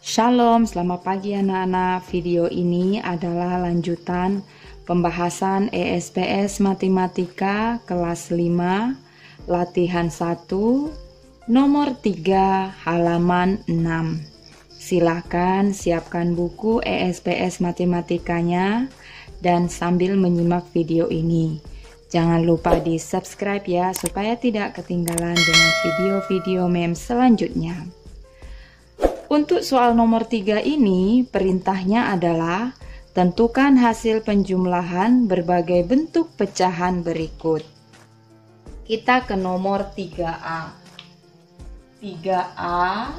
Shalom, selamat pagi anak-anak. Video ini adalah lanjutan pembahasan ESPS Matematika kelas 5, latihan 1, nomor 3, halaman 6. Silakan siapkan buku ESPS Matematikanya dan sambil menyimak video ini. Jangan lupa di subscribe ya, supaya tidak ketinggalan dengan video-video mem selanjutnya. Untuk soal nomor 3 ini, perintahnya adalah tentukan hasil penjumlahan berbagai bentuk pecahan berikut. Kita ke nomor 3A. 3A,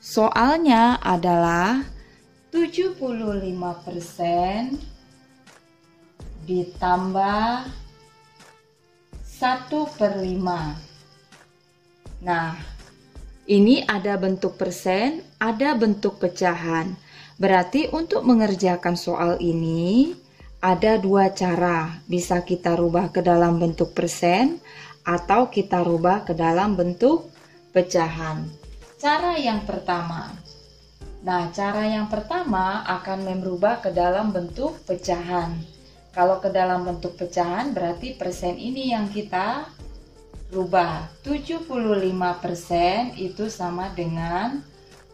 soalnya adalah 75% ditambah 1/5. Nah, ini ada bentuk persen, ada bentuk pecahan. Berarti untuk mengerjakan soal ini ada dua cara. Bisa kita rubah ke dalam bentuk persen atau kita rubah ke dalam bentuk pecahan. Cara yang pertama. Nah, cara yang pertama akan merubah ke dalam bentuk pecahan. Kalau ke dalam bentuk pecahan berarti persen ini yang kita rubah. 75% itu sama dengan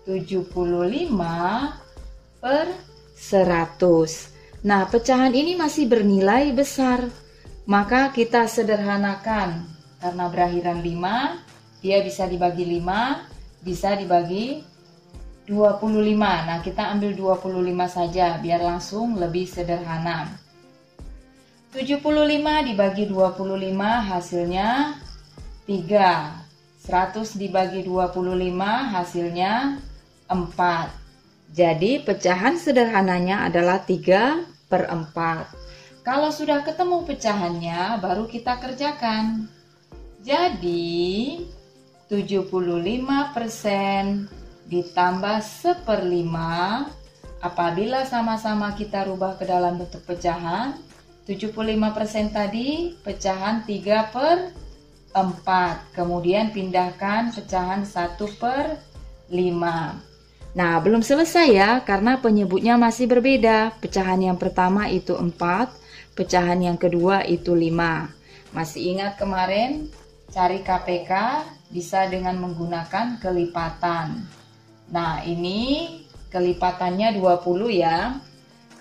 75/100. Nah, pecahan ini masih bernilai besar. Maka kita sederhanakan. Karena berakhiran 5, dia bisa dibagi 5, bisa dibagi 25. Nah, kita ambil 25 saja biar langsung lebih sederhana. 75 dibagi 25 hasilnya 3. 100 dibagi 25 hasilnya 4. Jadi pecahan sederhananya adalah 3/4. Kalau sudah ketemu pecahannya baru kita kerjakan. Jadi 75% ditambah 1/5. Apabila sama-sama kita rubah ke dalam bentuk pecahan, 75% tadi pecahan 3/4. Kemudian pindahkan pecahan 1/5. Nah, belum selesai ya, karena penyebutnya masih berbeda. Pecahan yang pertama itu 4, pecahan yang kedua itu 5. Masih ingat kemarin cari KPK bisa dengan menggunakan kelipatan. Nah, ini kelipatannya 20 ya.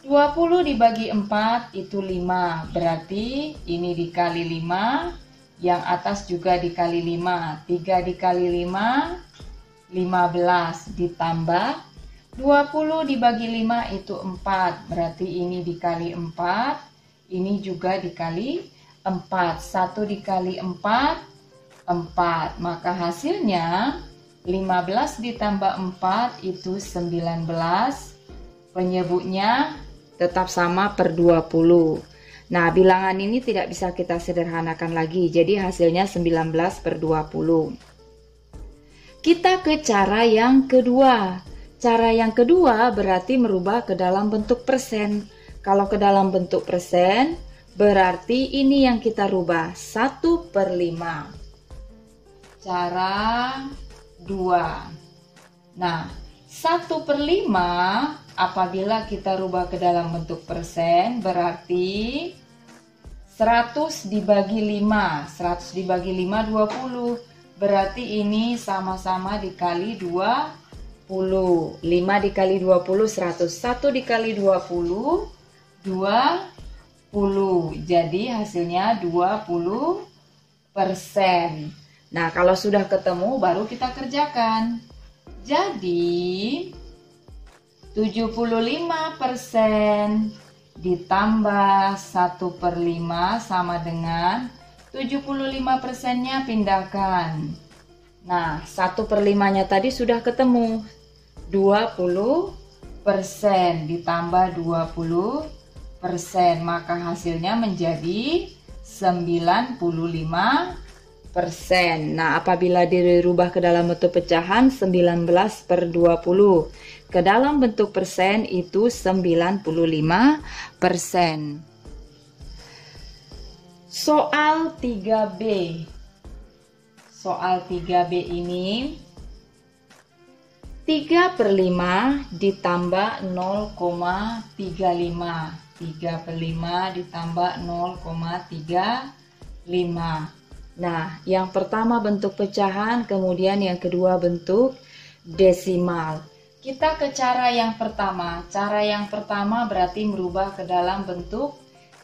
20 dibagi 4 itu 5. Berarti ini dikali 5. Yang atas juga dikali 5. 3 dikali 5, 15. Ditambah 20 dibagi 5 itu 4. Berarti ini dikali 4. Ini juga dikali 4. 1 dikali 4, 4. Maka hasilnya 15 ditambah 4 itu 19. Penyebutnya tetap sama per 20. Nah, bilangan ini tidak bisa kita sederhanakan lagi. Jadi hasilnya 19/20. Kita ke cara yang kedua. Cara yang kedua berarti merubah ke dalam bentuk persen. Kalau ke dalam bentuk persen, berarti ini yang kita rubah, 1/5. Cara 2. Nah, 1/5 apabila kita rubah ke dalam bentuk persen berarti 100 dibagi 5. 100 dibagi 5, 20. Berarti ini sama-sama dikali 20. 5 dikali 20, 100. 1 dikali 20, 20. Jadi hasilnya 20%. Nah, kalau sudah ketemu baru kita kerjakan. Jadi 75% ditambah 1/5 sama dengan 75%-nya pindahkan. Nah, 1/5-nya tadi sudah ketemu. 20% ditambah 20%. Maka hasilnya menjadi 95%. Nah, apabila dirubah ke dalam bentuk pecahan 19/20. Ke dalam bentuk persen itu 95%. Soal 3B. Soal 3B ini 3/5 ditambah 0,35. 3/5 ditambah 0,35. Nah, yang pertama bentuk pecahan, kemudian yang kedua bentuk desimal. Kita ke cara yang pertama. Cara yang pertama berarti merubah ke dalam bentuk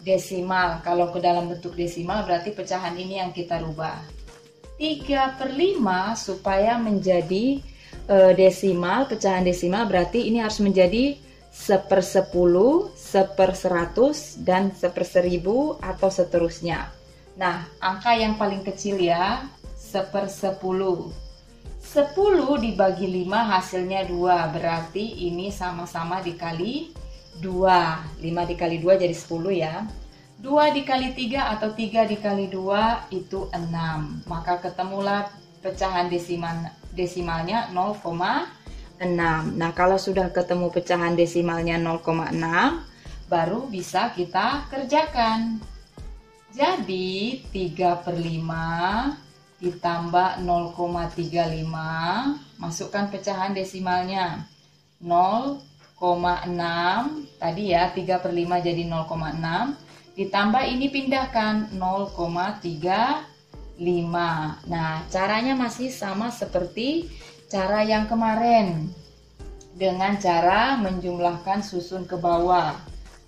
desimal. Kalau ke dalam bentuk desimal berarti pecahan ini yang kita rubah. 3/5 supaya menjadi desimal, pecahan desimal berarti ini harus menjadi 1/10, 1/100, dan 1/1000 atau seterusnya. Nah, angka yang paling kecil ya, 1/10. 10 dibagi 5 hasilnya 2, berarti ini sama-sama dikali 2. 5 dikali 2 jadi 10 ya. 2 dikali 3 atau 3 dikali 2 itu 6. Maka ketemulah pecahan desimalnya 0,6. Nah, kalau sudah ketemu pecahan desimalnya 0,6, baru bisa kita kerjakan. Jadi 3/5 ditambah 0,35, masukkan pecahan desimalnya 0,6. Tadi ya 3/5 jadi 0,6, ditambah ini pindahkan 0,35. Nah, caranya masih sama seperti cara yang kemarin, dengan cara menjumlahkan susun ke bawah.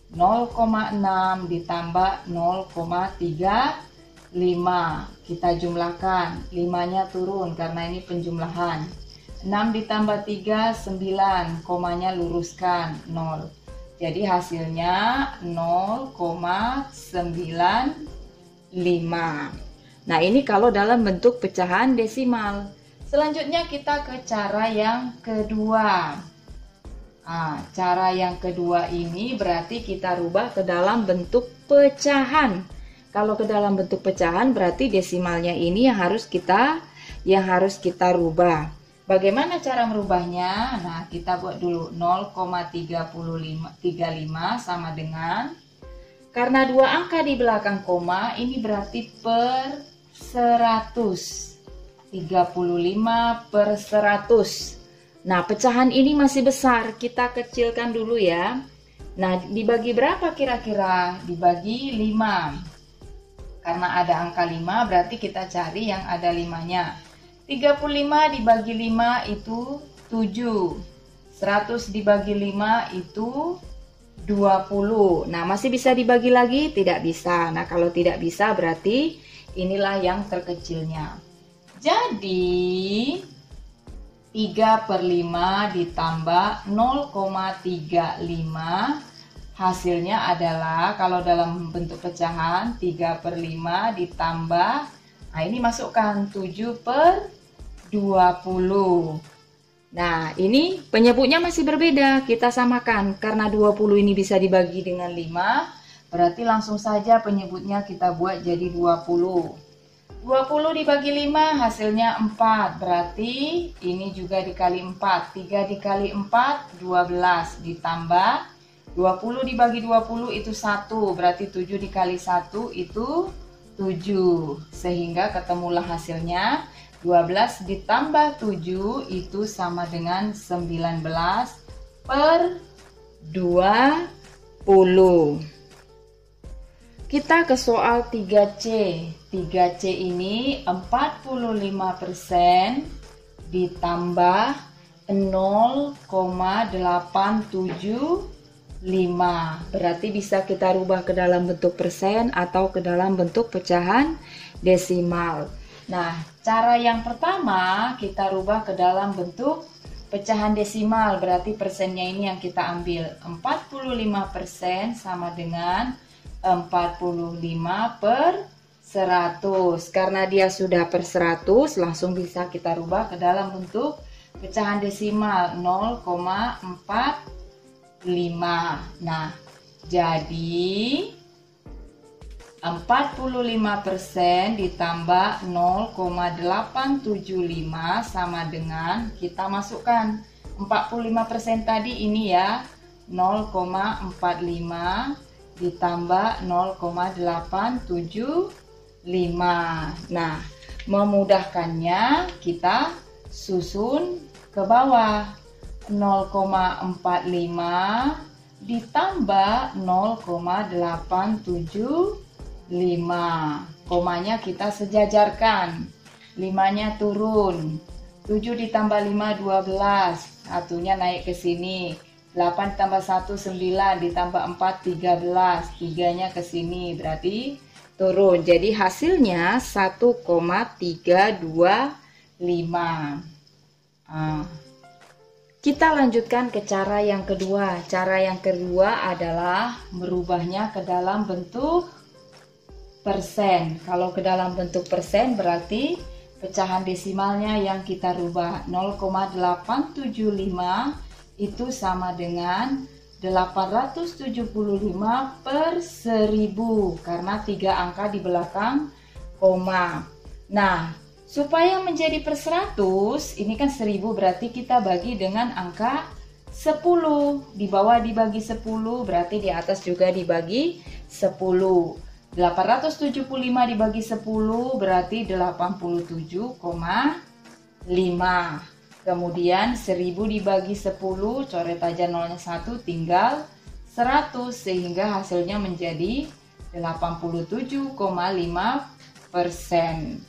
0,6 ditambah 0,35. Kita jumlahkan, 5-nya turun karena ini penjumlahan. 6 ditambah 3, 9, komanya luruskan, 0. Jadi hasilnya 0,95. Nah, ini kalau dalam bentuk pecahan desimal. Selanjutnya kita ke cara yang kedua. Nah, cara yang kedua ini berarti kita rubah ke dalam bentuk pecahan. Kalau ke dalam bentuk pecahan berarti desimalnya ini yang harus kita rubah. Bagaimana cara merubahnya? Nah, kita buat dulu 0,35 sama dengan, karena dua angka di belakang koma, ini berarti per 100. 35/100. Nah, pecahan ini masih besar, kita kecilkan dulu ya. Nah, dibagi berapa kira-kira? Dibagi 5. Karena ada angka 5, berarti kita cari yang ada 5-nya. 35 dibagi 5 itu 7. 100 dibagi 5 itu 20. Nah, masih bisa dibagi lagi? Tidak bisa. Nah, kalau tidak bisa berarti inilah yang terkecilnya. Jadi 3/5 ditambah 0,35, hasilnya adalah, kalau dalam bentuk pecahan 3/5 ditambah, nah ini masukkan 7/20. Nah, ini penyebutnya masih berbeda, kita samakan. Karena 20 ini bisa dibagi dengan 5, berarti langsung saja penyebutnya kita buat jadi 20. 20 dibagi 5 hasilnya 4, berarti ini juga dikali 4. 3 dikali 4, 12, ditambah 20 dibagi 20 itu 1, berarti 7 dikali 1 itu 7. Sehingga ketemulah hasilnya 12 ditambah 7 itu sama dengan 19/20. Kita ke soal 3C. 3C ini 45% ditambah 0,875. Berarti bisa kita rubah ke dalam bentuk persen atau ke dalam bentuk pecahan desimal. Nah, cara yang pertama kita rubah ke dalam bentuk pecahan desimal. Berarti persennya ini yang kita ambil. 45% sama dengan 45/100. Karena dia sudah per 100, langsung bisa kita rubah ke dalam bentuk pecahan desimal 0,45. Nah, jadi 45% ditambah 0,875 sama dengan, kita masukkan 45% tadi ini ya, 0,45 ditambah 0,875. Nah, memudahkannya kita susun ke bawah. 0,45 ditambah 0,875. Komanya kita sejajarkan. 5-nya turun. 7 ditambah 5, 12. Satunya naik ke sini. 8 ditambah 1, 9. Ditambah 4, 13. 3-nya ke sini. Berarti turun. Jadi hasilnya 1,325. Kita lanjutkan ke cara yang kedua. Cara yang kedua adalah merubahnya ke dalam bentuk persen. Kalau ke dalam bentuk persen berarti pecahan desimalnya yang kita rubah. 0,875 itu sama dengan 875 per 1000 karena 3 angka di belakang koma. Nah, supaya menjadi per 100, ini kan 1000 berarti kita bagi dengan angka 10. Di bawah dibagi 10 berarti di atas juga dibagi 10. 875 dibagi 10 berarti 87,5. Kemudian 1000 dibagi 10, coret aja nolnya 1, tinggal 100 sehingga hasilnya menjadi 87,5%.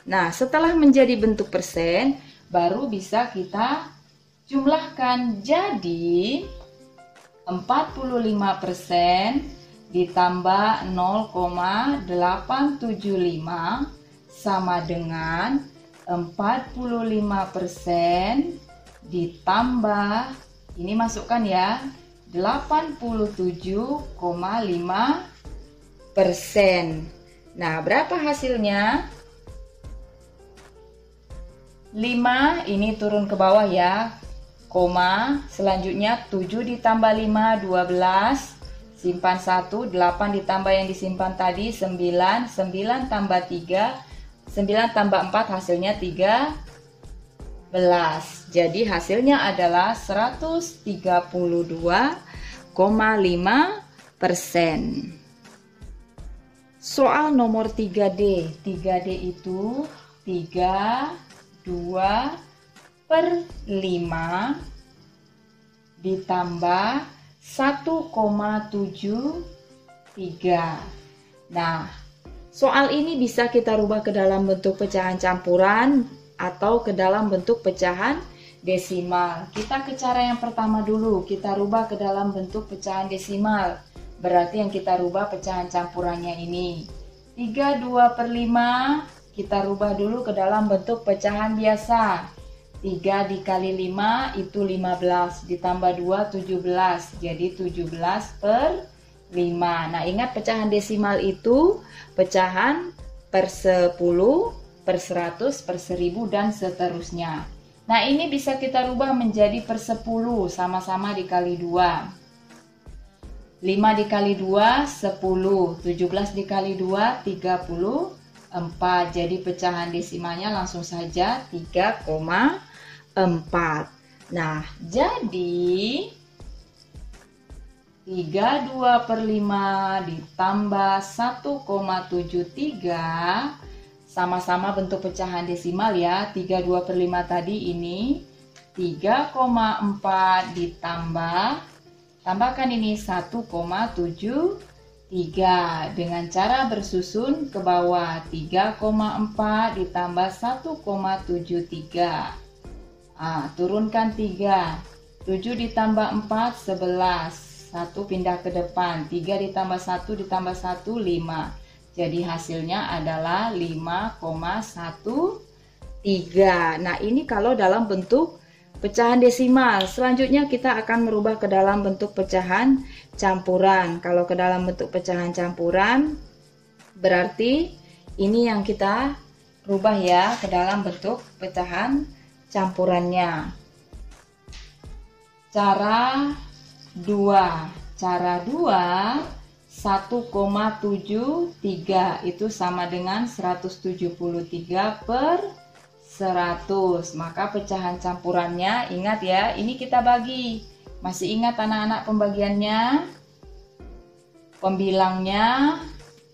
Nah, setelah menjadi bentuk persen, baru bisa kita jumlahkan. Jadi 45% ditambah 0,875 sama dengan 45% ditambah, ini masukkan ya, 87,5%. Nah, berapa hasilnya? 5, ini turun ke bawah ya, koma. Selanjutnya 7 ditambah 5, 12. Simpan 1, 8 ditambah yang disimpan tadi 9, 9 tambah 3, 9 tambah 4 hasilnya 13. Jadi hasilnya adalah 132,5%. Soal nomor 3D. 3D itu 3, 2 per 5 ditambah 1,73. Nah, soal ini bisa kita rubah ke dalam bentuk pecahan campuran atau ke dalam bentuk pecahan desimal. Kita ke cara yang pertama dulu, kita rubah ke dalam bentuk pecahan desimal. Berarti yang kita rubah pecahan campurannya ini. 3, 2 per 5 kita rubah dulu ke dalam bentuk pecahan biasa. 3 dikali 5 itu 15, ditambah 2, 17, jadi 17 per 5. Nah, ingat pecahan desimal itu pecahan per 10, per 100, per 1000, dan seterusnya. Nah, ini bisa kita rubah menjadi per 10, sama-sama dikali 2. 5 dikali 2, 10, 17 dikali 2, 34. Jadi pecahan desimalnya langsung saja 3,4. Nah, jadi 32 per 5 ditambah 1,73 sama-sama bentuk pecahan desimal ya. 32 per 5 tadi ini 3,4 tambahkan ini 1,73 dengan cara bersusun ke bawah. 3,4 ditambah 1,73. Turunkan 3. 7 ditambah 4, 11. 1 pindah ke depan. 3 ditambah 1 ditambah 1, 5. Jadi hasilnya adalah 5,13. Nah, ini kalau dalam bentuk pecahan desimal. Selanjutnya kita akan merubah ke dalam bentuk pecahan campuran. Kalau ke dalam bentuk pecahan campuran, berarti ini yang kita rubah ya ke dalam bentuk pecahan campurannya. Cara 2. Cara 2, 1,73 itu sama dengan 173 per 100. Maka pecahan campurannya, ingat ya, ini kita bagi. Masih ingat anak-anak pembagiannya? Pembilangnya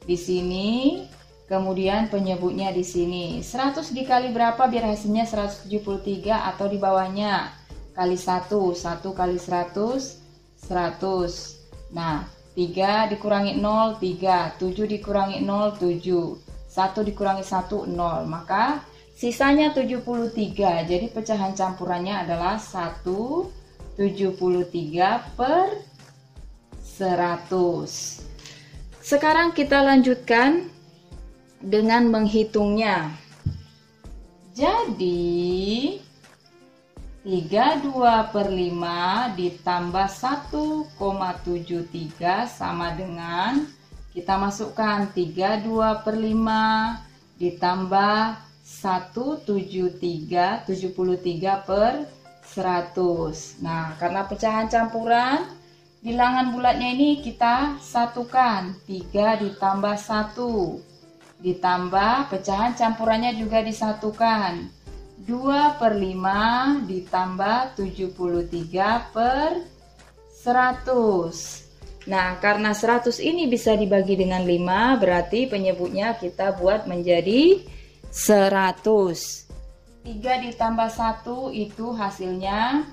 di sini, kemudian penyebutnya di sini. 100 dikali berapa biar hasilnya 173 atau di bawahnya? kali 1, 1 kali 100, 100. Nah, 3 dikurangi 0, 3, 7 dikurangi 0, 7, 1 dikurangi 1, 0. Maka sisanya 73. Jadi pecahan campurannya adalah 1/73 per 100. Sekarang kita lanjutkan dengan menghitungnya. Jadi 32/5 ditambah 1,73 sama dengan, kita masukkan 32/5 ditambah 173 per 100. Nah, karena pecahan campuran, bilangan bulatnya ini kita satukan, 3 ditambah 1 ditambah pecahan campurannya juga disatukan, 2/5 ditambah 73 per 100. Nah, karena 100 ini bisa dibagi dengan 5, berarti penyebutnya kita buat menjadi 100. 3 ditambah 1 itu hasilnya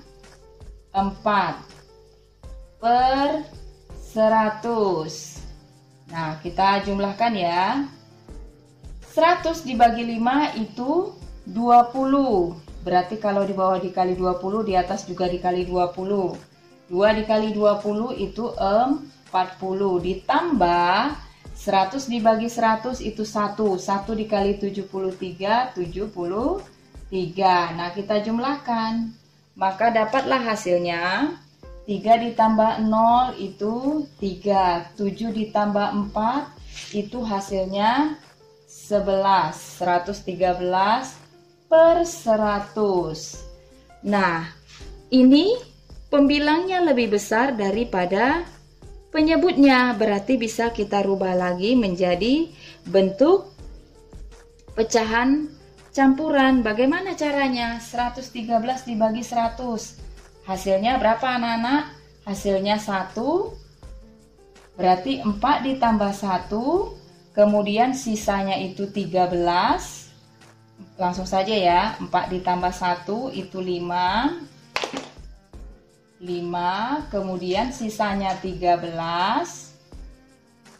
4 per 100. Nah, kita jumlahkan ya. 100 dibagi 5 itu 20. Berarti kalau di bawah dikali 20, di atas juga dikali 20. 2 dikali 20 itu 40. Ditambah 100 dibagi 100 itu 1. 1 dikali 73, 73. Nah, kita jumlahkan. Maka dapatlah hasilnya 3 ditambah 0 itu 3. 7 ditambah 4 itu hasilnya 11. 113 per 100. Nah, ini pembilangnya lebih besar daripada penyebutnya, berarti bisa kita rubah lagi menjadi bentuk pecahan campuran. Bagaimana caranya? 113 dibagi 100. Hasilnya berapa anak-anak? Hasilnya 1. Berarti 4 ditambah 1. Kemudian sisanya itu 13. Langsung saja ya, 4 ditambah 1 itu 5. 5, kemudian sisanya 13.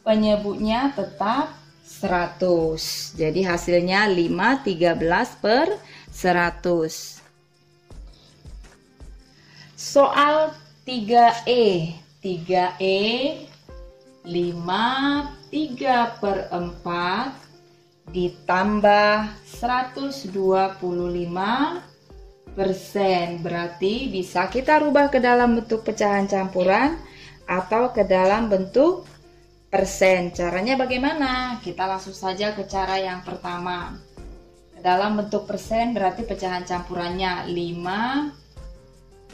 Penyebutnya tetap 100. Jadi hasilnya 5, 13 per 100. Soal 3E. 3E 5, 3/4 ditambah 125%. Berarti bisa kita rubah ke dalam bentuk pecahan campuran atau ke dalam bentuk persen. Caranya bagaimana? Kita langsung saja ke cara yang pertama. Ke dalam bentuk persen berarti pecahan campurannya 5,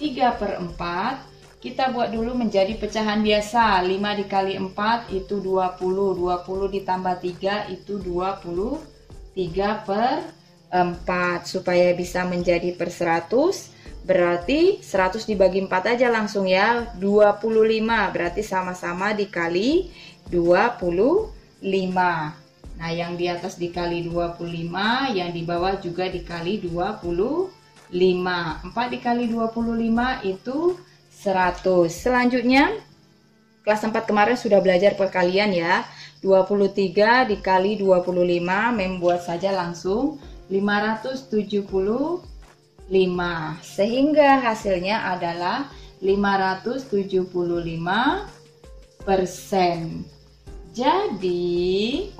3/4. Kita buat dulu menjadi pecahan biasa. 5 dikali 4 itu 20. 20 ditambah 3 itu 23/4. Supaya bisa menjadi per 100, berarti 100 dibagi 4 aja langsung ya. 25. Berarti sama-sama dikali 25. Nah, yang di atas dikali 25, yang di bawah juga dikali 25. 4 dikali 25 itu 100. Selanjutnya, kelas 4 kemarin sudah belajar perkalian ya. 23 dikali 25, membuat saja langsung 575. Sehingga hasilnya adalah 575%. Jadi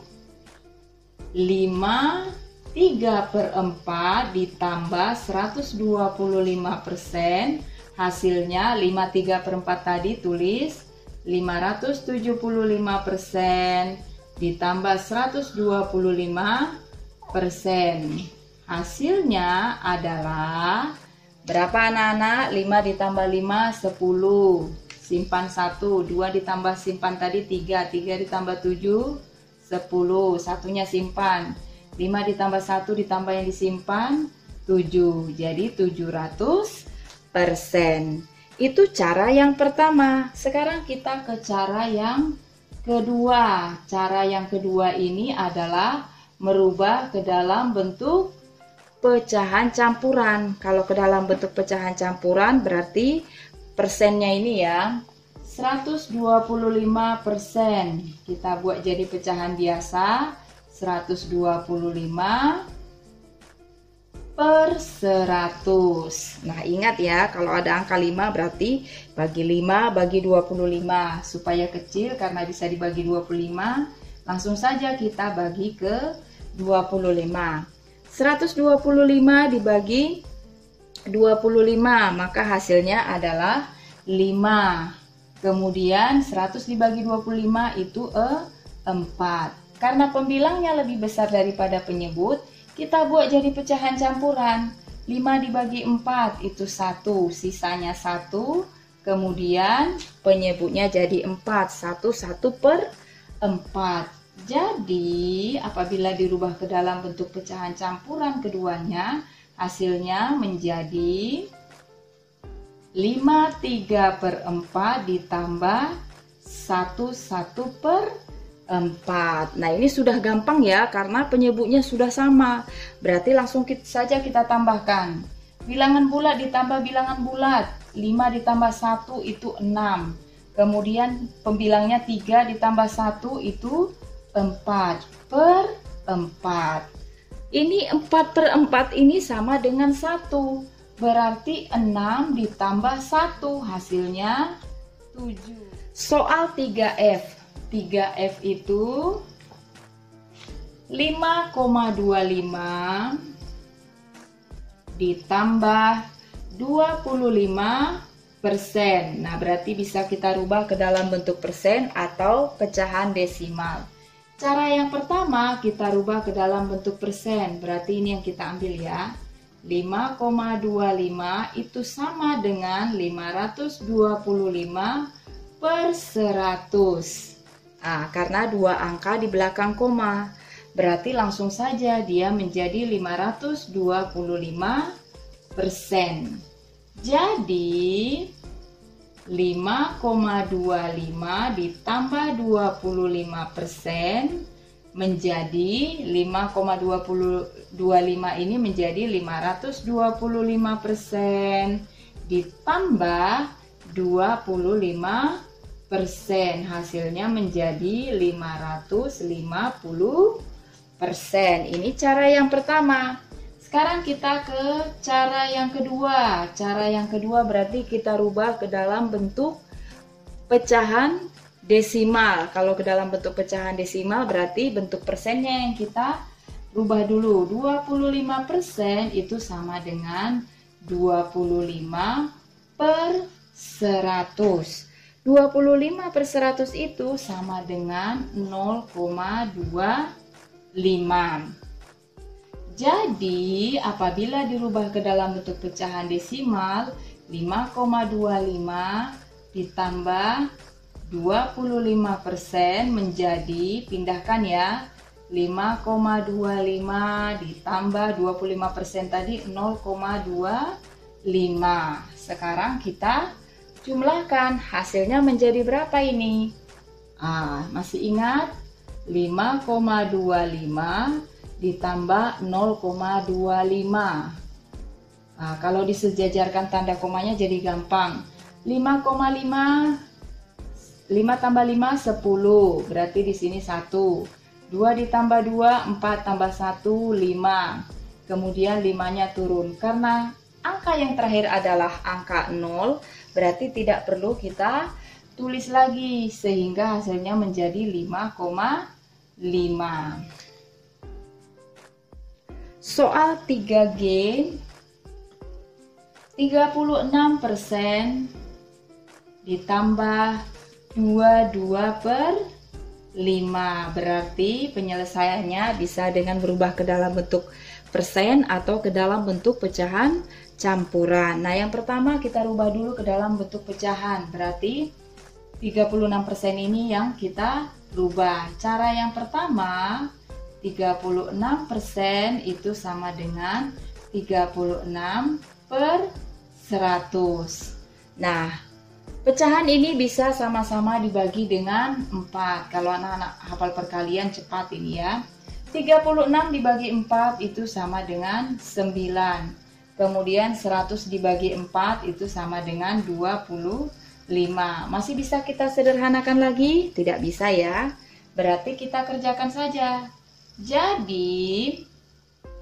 5, 3/4 ditambah 125%. Hasilnya 5, 3/4 tadi tulis 575% ditambah 125%. Hasilnya adalah berapa anak-anak? 5 ditambah 5, 10. Simpan 1. 2 ditambah simpan tadi 3. 3 ditambah 7, 10. Satunya simpan. 5 ditambah 1 ditambah yang disimpan 7. Jadi 700%. Itu cara yang pertama. Sekarang kita ke cara yang kedua. Cara yang kedua ini adalah merubah ke dalam bentuk pecahan campuran. Kalau ke dalam bentuk pecahan campuran berarti persennya ini ya 125%. Kita buat jadi pecahan biasa 125 per 100. Nah, ingat ya, kalau ada angka 5 berarti bagi 5 bagi 25. Supaya kecil karena bisa dibagi 25, langsung saja kita bagi ke 25. 125 dibagi 25, maka hasilnya adalah 5. Kemudian 100 dibagi 25 itu 4. Karena pembilangnya lebih besar daripada penyebut, kita buat jadi pecahan campuran. 5 dibagi 4 itu 1, sisanya 1. Kemudian penyebutnya jadi 4, 1 per 4. Jadi apabila dirubah ke dalam bentuk pecahan campuran keduanya, hasilnya menjadi 53 per 4 ditambah 1 per 4. Nah, ini sudah gampang ya karena penyebutnya sudah sama. Berarti langsung saja kita tambahkan. Bilangan bulat ditambah bilangan bulat. 5 ditambah 1 itu 6. Kemudian pembilangnya 3 ditambah 1 itu 4 per 4. Ini 4 per 4 ini sama dengan 1. Berarti 6 ditambah 1 hasilnya 7. Soal 3F. 3F itu 5,25 ditambah 25%. Nah, berarti bisa kita rubah ke dalam bentuk persen atau pecahan desimal. Cara yang pertama kita rubah ke dalam bentuk persen. Berarti ini yang kita ambil ya. 5,25 itu sama dengan 525 per 100. Nah, karena dua angka di belakang koma, berarti langsung saja dia menjadi 525%. Jadi 5,25 ditambah 25% menjadi 5,25 ini menjadi 525% ditambah 25%. Hasilnya menjadi 550%. Ini cara yang pertama. Sekarang kita ke cara yang kedua. Cara yang kedua berarti kita rubah ke dalam bentuk pecahan desimal. Kalau ke dalam bentuk pecahan desimal berarti bentuk persennya yang kita rubah dulu. 25% itu sama dengan 25 per 100. 25 per 100 itu sama dengan 0,25. Jadi apabila dirubah ke dalam bentuk pecahan desimal, 5,25 ditambah 25% menjadi, pindahkan ya, 5,25 ditambah 25% tadi 0,25. Sekarang kita jumlahkan, hasilnya menjadi berapa ini? Masih ingat? 5,25 ditambah 0,25. Kalau disejajarkan tanda komanya jadi gampang. 5,5 tambah 5 10. Berarti di sini 1. 2 ditambah 2 4 tambah 1 5. Kemudian 5-nya turun. Karena angka yang terakhir adalah angka 0, berarti tidak perlu kita tulis lagi sehingga hasilnya menjadi 5,5. Soal 3G, 36% ditambah 22 per 5. Berarti penyelesaiannya bisa dengan berubah ke dalam bentuk persen atau ke dalam bentuk pecahan campuran. Nah, yang pertama kita rubah dulu ke dalam bentuk pecahan. Berarti 36% ini yang kita rubah. Cara yang pertama, 36% itu sama dengan 36 per 100. Nah, pecahan ini bisa sama-sama dibagi dengan 4. Kalau anak-anak hafal perkalian cepat ini ya. 36 dibagi 4 itu sama dengan 9. Kemudian 100 dibagi 4 itu sama dengan 25. Masih bisa kita sederhanakan lagi? Tidak bisa ya. Berarti kita kerjakan saja. Jadi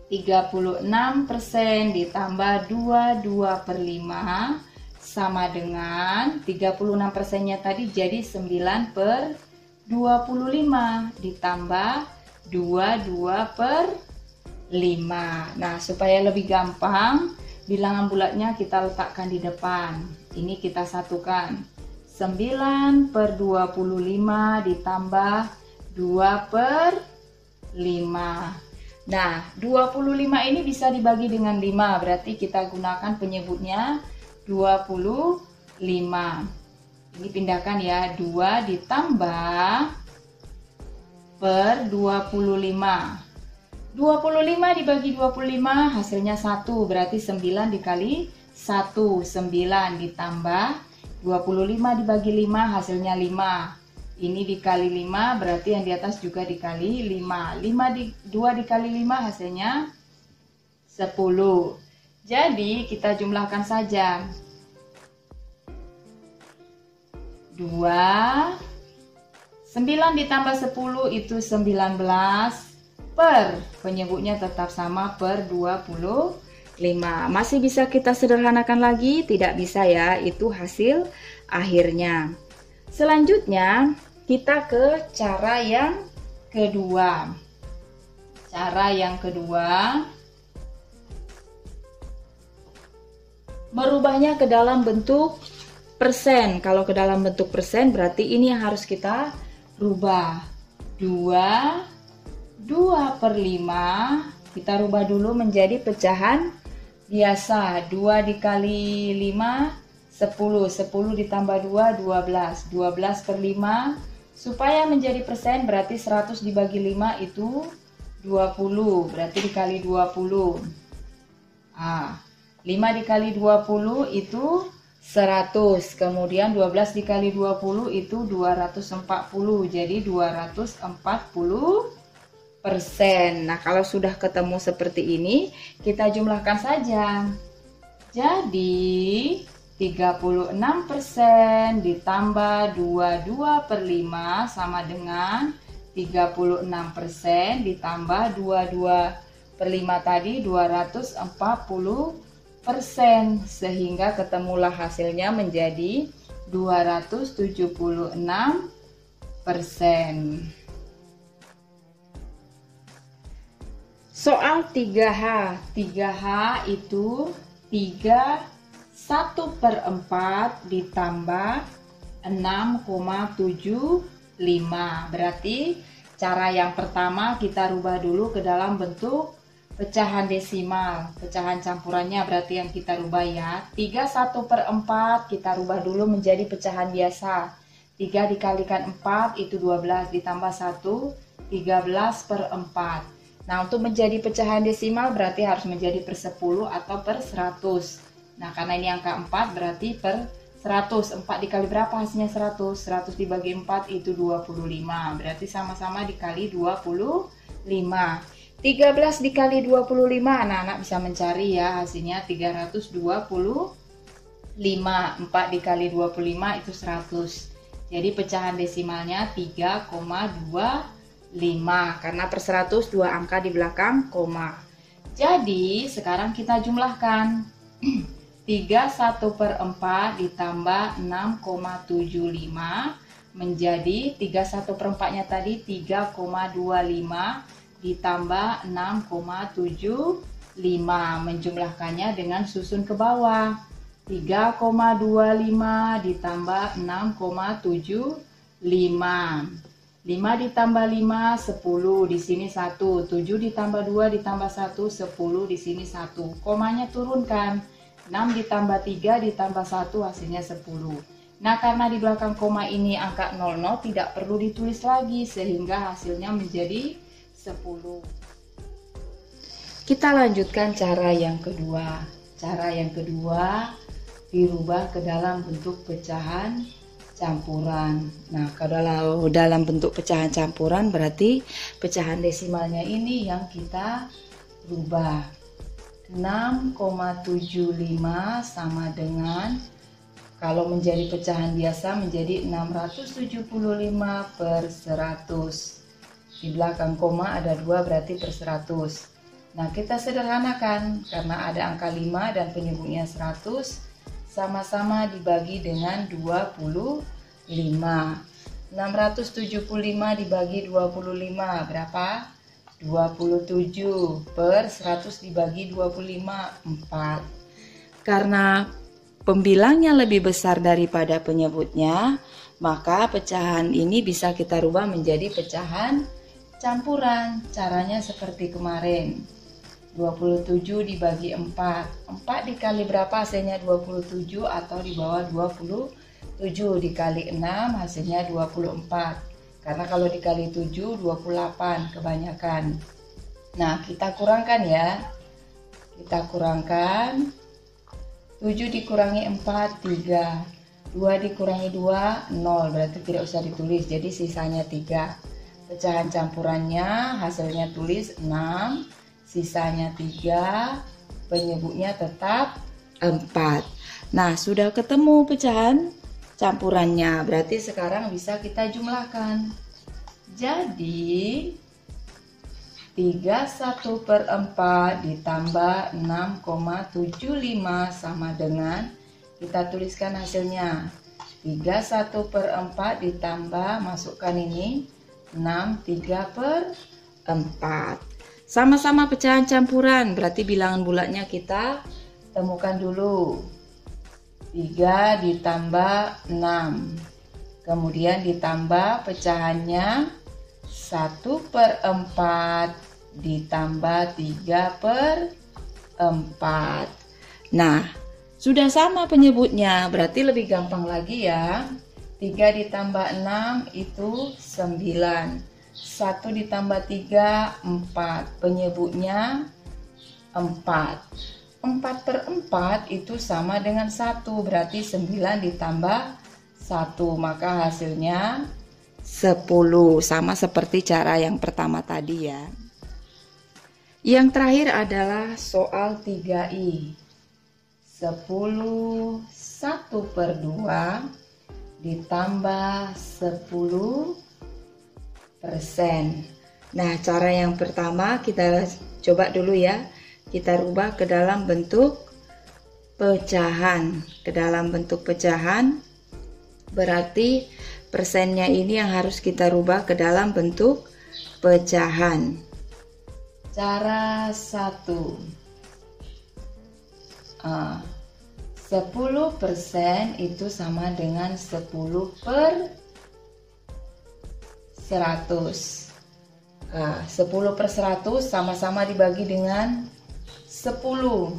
36% ditambah 22/5 sama dengan 36%-nya tadi jadi 9/25 ditambah 22/5. Nah, supaya lebih gampang, bilangan bulatnya kita letakkan di depan. Ini kita satukan. 9/25 ditambah 2/5. Nah, 25 ini bisa dibagi dengan 5, berarti kita gunakan penyebutnya 25. Ini pindahkan ya, 2 ditambah per 25. 25 dibagi 25 hasilnya 1, berarti 9 dikali 1, 9 ditambah 25 dibagi 5 hasilnya 5. Ini dikali 5 berarti yang di atas juga dikali 5. 2 dikali 5 hasilnya 10. Jadi kita jumlahkan saja. 2, 9 ditambah 10 itu 19 per, penyebutnya tetap sama, per 25. Masih bisa kita sederhanakan lagi? Tidak bisa ya, itu hasil akhirnya. Selanjutnya kita ke cara yang kedua. Cara yang kedua, merubahnya ke dalam bentuk persen. Kalau ke dalam bentuk persen berarti ini yang harus kita rubah. 2/5 kita rubah dulu menjadi pecahan biasa. 2 dikali 5 10, 10 ditambah 2, 12, 12/5. Supaya menjadi persen berarti 100 dibagi 5 itu 20, berarti dikali 20. 5 dikali 20 itu 100, kemudian 12 dikali 20 itu 240, jadi 240%. Nah, kalau sudah ketemu seperti ini, kita jumlahkan saja. Jadi 36% ditambah 22/5 sama dengan 36% ditambah 22/5 tadi 240%, sehingga ketemulah hasilnya menjadi 276%. Soal 3H. 3H itu 1/4 ditambah 6,75. Berarti cara yang pertama kita rubah dulu ke dalam bentuk pecahan desimal. Pecahan campurannya berarti yang kita rubah ya. 3 1/4 kita rubah dulu menjadi pecahan biasa. 3 dikalikan 4 itu 12 ditambah 1, 13/4. Nah, untuk menjadi pecahan desimal berarti harus menjadi per 10 atau per 100. Nah, karena ini angka 4 berarti per 100. 4 dikali berapa hasilnya 100? 100 dibagi 4 itu 25. Berarti sama-sama dikali 25. 13 dikali 25. Anak-anak bisa mencari ya, hasilnya 325. 4 dikali 25 itu 100. Jadi pecahan desimalnya 3,25. Karena per 100 dua angka di belakang koma. Jadi sekarang kita jumlahkan. 3 1/4 ditambah 6,75 menjadi 3 1/4-nya tadi 3,25 ditambah 6,75. Menjumlahkannya dengan susun ke bawah. 3,25 ditambah 6,75. 5 ditambah 5 10, di sini 1. 7 ditambah 2 ditambah 1 10, di sini 1. Komanya turunkan. 6 ditambah 3 ditambah 1 hasilnya 10. Nah, karena di belakang koma ini angka 00 tidak perlu ditulis lagi sehingga hasilnya menjadi 10. Kita lanjutkan cara yang kedua. Cara yang kedua dirubah ke dalam bentuk pecahan campuran. Nah, kalau dalam bentuk pecahan campuran berarti pecahan desimalnya ini yang kita rubah. 6,75 sama dengan, kalau menjadi pecahan biasa menjadi 675 per 100. Di belakang koma ada 2 berarti per 100. Nah, kita sederhanakan karena ada angka 5 dan penyebutnya 100, sama-sama dibagi dengan 25. 675 dibagi 25 berapa? 27 per 100 dibagi 25, 4. Karena pembilangnya lebih besar daripada penyebutnya, maka pecahan ini bisa kita rubah menjadi pecahan campuran. Caranya seperti kemarin. 27 dibagi 4. 4 dikali berapa hasilnya 27 atau di bawah 27 dikali 6 hasilnya 24. Karena kalau dikali 7 28 kebanyakan. Nah, kita kurangkan ya. Kita kurangkan. 7 dikurangi 4 3. 2 dikurangi 2 0, berarti tidak usah ditulis. Jadi sisanya 3. Pecahan campurannya hasilnya tulis 6. Sisanya 3, penyebutnya tetap 4. Nah, sudah ketemu pecahan campurannya, berarti sekarang bisa kita jumlahkan. Jadi 31 per 4 ditambah 6,75 sama dengan, kita tuliskan hasilnya. 31 per 4 ditambah, masukkan ini 63 per 4. Sama-sama pecahan campuran, berarti bilangan bulatnya kita temukan dulu. 3 ditambah 6. Kemudian ditambah pecahannya 1 per 4 ditambah 3 per 4. Nah, sudah sama penyebutnya, berarti lebih gampang lagi ya. 3 ditambah 6 itu 9. 1 ditambah 3, 4. Penyebutnya 4. 4 per 4 itu sama dengan 1. Berarti 9 ditambah 1. Maka hasilnya 10. Sama seperti cara yang pertama tadi ya. Yang terakhir adalah soal 3i. 10 1 per 2 ditambah 10 persen. Nah, cara yang pertama kita coba dulu ya. Kita rubah ke dalam bentuk pecahan. Ke dalam bentuk pecahan berarti persennya ini yang harus kita rubah ke dalam bentuk pecahan. Cara 1. 10% itu sama dengan 10 per 100. 10 per 100 sama-sama dibagi dengan 10.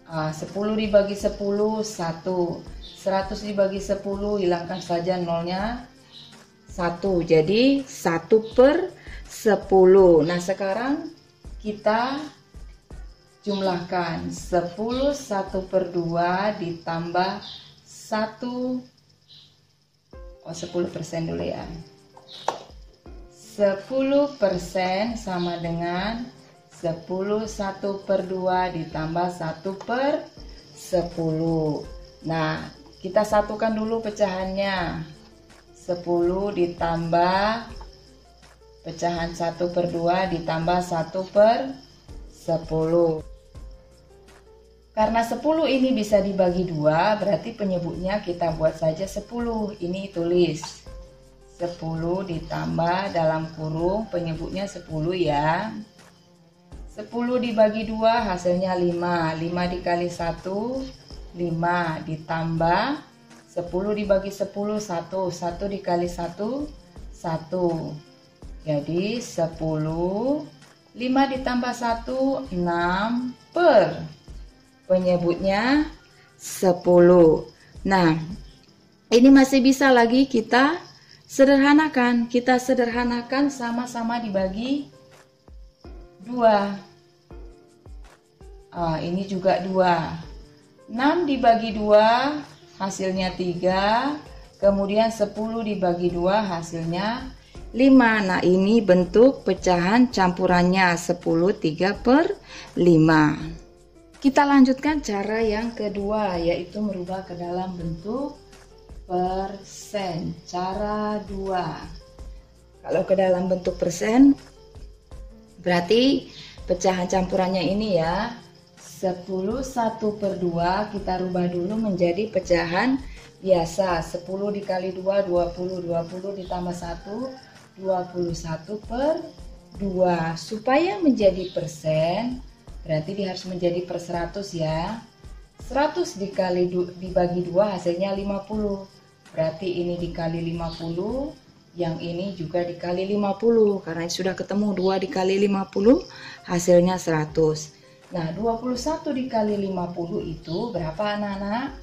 10 dibagi 10 1. 100 dibagi 10 hilangkan saja nolnya 1. Jadi 1 per 10. Nah, sekarang kita jumlahkan 10 1 per 2 ditambah 1. 10% dulu ya. 10% sama dengan 10 1 per 2 ditambah 1 per 10. Nah, kita satukan dulu pecahannya. 10 ditambah pecahan 1 per 2 ditambah 1 per 10. Karena 10 ini bisa dibagi 2, berarti penyebutnya kita buat saja 10. Ini tulis 10 ditambah dalam kurung penyebutnya 10 ya. 10 dibagi 2 hasilnya 5. 5 dikali 1 5 ditambah 10 dibagi 10 1. 1 dikali 1 1. Jadi 10. 5 ditambah 1 6 per penyebutnya 10. Nah, ini masih bisa lagi kita sederhanakan. Kita sederhanakan sama-sama dibagi 2. Ini juga 2. 6 dibagi 2 hasilnya 3. Kemudian 10 dibagi 2 hasilnya 5. Nah, ini bentuk pecahan campurannya 10 3/5. Kita lanjutkan cara yang kedua, yaitu merubah ke dalam bentuk persen. Cara 2. Kalau ke dalam bentuk persen, berarti pecahan campurannya ini ya, 10 1/2 kita rubah dulu menjadi pecahan biasa. 10 dikali 2 20, 20 ditambah 1 21/2. Supaya menjadi persen, berarti dia harus menjadi per 100 ya. 100 dibagi 2 hasilnya 50. Berarti ini dikali 50, yang ini juga dikali 50. Karena sudah ketemu 2 dikali 50 hasilnya 100. Nah, 21 dikali 50 itu berapa anak-anak?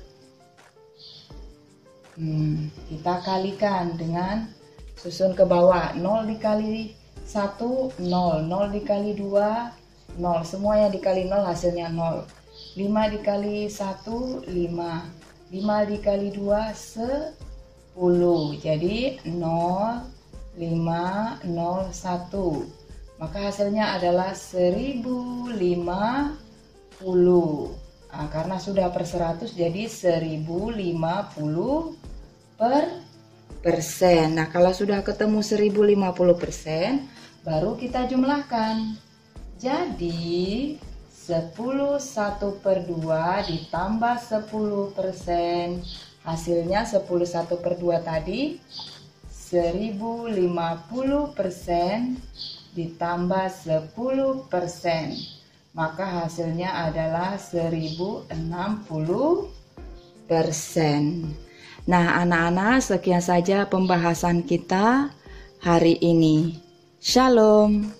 Kita kalikan dengan susun ke bawah. 0 dikali 1 0, 0 dikali 2 0, semuanya dikali 0 hasilnya 0. 5 dikali 1 5, 5 dikali 2 10. Jadi 0 5 0 1. Maka hasilnya adalah 1050. Nah, karena sudah per 100 jadi 1050 persen. Nah, kalau sudah ketemu 1050%, baru kita jumlahkan. Jadi 10 1/2 ditambah 10%, hasilnya 10 1/2 tadi 1050% ditambah 10%, maka hasilnya adalah 1060%. Nah, anak-anak, sekian saja pembahasan kita hari ini. Shalom.